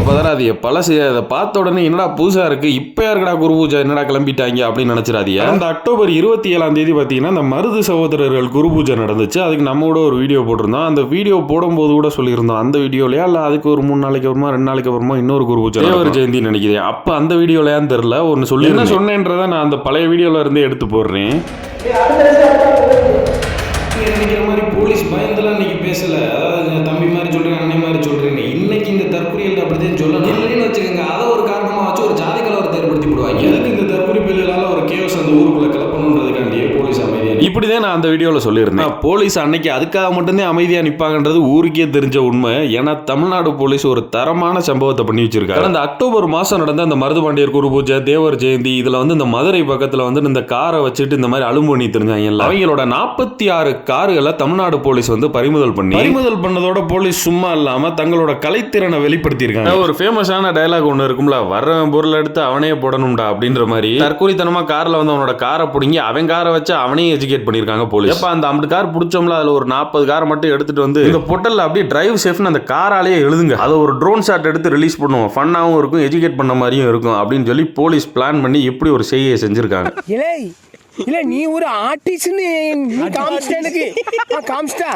பதறாதீங்க, பழசு. அதை பார்த்த உடனே என்னடா புதுசா இருக்கு, இப்ப யாருக்கடா குரு பூஜை, என்னடா கிளம்பிட்டாங்க அப்படின்னு நினைச்சிடாதீங்க. அந்த அக்டோபர் 27ஆம் தேதி பாத்தீங்கன்னா இந்த மருது சகோதரர்கள் குரு பூஜை நடந்துச்சு. அதுக்கு நம்ம கூட ஒரு வீடியோ போட்டிருந்தோம். அந்த வீடியோ போடும்போது கூட சொல்லியிருந்தோம், அந்த வீடியோலயா இல்ல அதுக்கு ஒரு 3 நாளைக்கு அப்புறமா 2 நாளைக்கு அப்புறமா இன்னொரு குரு பூஜை தேவர் ஜெயந்தி நினைக்கிறேன். அப்ப அந்த வீடியோலயான்னு தெரியல, ஒன்னு சொல்லி என்ன சொன்னேன்றதை நான் அந்த பழைய வீடியோல இருந்து எடுத்து போடுறேன். நினைக்கிற மாதிரி போலீஸ் பயந்தெல்லாம் இன்னைக்கு பேசல. அதாவது தம்பி மாதிரி சொல்றேன், அண்ணன் மாதிரி சொல்றேன். இன்னைக்கு இந்த தற்கொலைகள் அப்படிதான் சொல்லணும் இல்லைன்னு வச்சுக்கோங்க. அதை ஒரு காரணமா வச்சு ஒரு ஜாதி கலவரத்தை ஏற்படுத்தி விடுவாங்க. எதுக்கு இந்த தற்கொலை பிள்ளைகளால ஒரு கேவஸ் அந்த ஊருக்குள்ள கிளப்பணுன்றதுக்காண்டியே போலீஸ் அமைதியா இப்படிதான் நான் அந்த வீடியோல சொல்லியிருந்தேன். போலீஸ் அன்னைக்கு அதுக்காக மட்டும்தான் அமைதியா நிப்பாங்கன்றது ஊருக்கே தெரிஞ்ச உண்மை. ஏன்னா தமிழ்நாடு போலீஸ் ஒரு தரமான சம்பவத்தை பண்ணி வச்சிருக்காங்க. அந்த அக்டோபர் மாசம் நடந்த அந்த மருதுபாண்டியர் குரு பூஜை, தேவர் ஜெயந்தி, இதுல வந்து இந்த மதுரை பக்கத்துல வந்து இந்த காரை வச்சுட்டு இந்த மாதிரி அலும்பு பண்ணி தெரிஞ்சாங்க. அவங்களோட 46 கார்களை தமிழ்நாடு போலீஸ் வந்து பறிமுதல் பண்ணதோட போலீஸ் சும்மா இல்லாம தங்களோட கலைத்திறனை வெளிப்படுத்தி இருக்காங்க. ஒரு ஃபேமஸான டயலாக் ஒண்ணு இருக்கும்ல, வர்றவன் பொருள் எடுத்து அவனே போடணும்டா அப்படின்ற மாதிரி தற்கொலைத்தனமா கார்ல வந்து அவனோட காரை பிடிங்கி அவன் காரை வச்சு அவனே எஜுகேட் பண்ணிருக்காங்க போலீஸ். எப்ப அந்த 50 கார் பிடிச்சோம்ல, அதுல ஒரு 40 காரை மட்டும் எடுத்துட்டு வந்து இந்த பொட்டல்ல அப்படியே டிரைவ் சேஃப்னு அந்த காராலேயே எழுதுங்க. அதை ஒரு ட்ரோன் ஷாட் எடுத்து ரிலீஸ் பண்ணுவோம். ஃபன்னாவும் இருக்கும், எஜுகேட் பண்ண மாதிரியும் இருக்கும் அப்படின்னு சொல்லி போலீஸ் பிளான் பண்ணி எப்படி ஒரு செய்தியை செஞ்சிருக்காங்க. இல்ல நீ ஒரு ஆர்டிஸ்ட்னு காமிச்சிட்ட எனக்கு காமிச்சிட்டா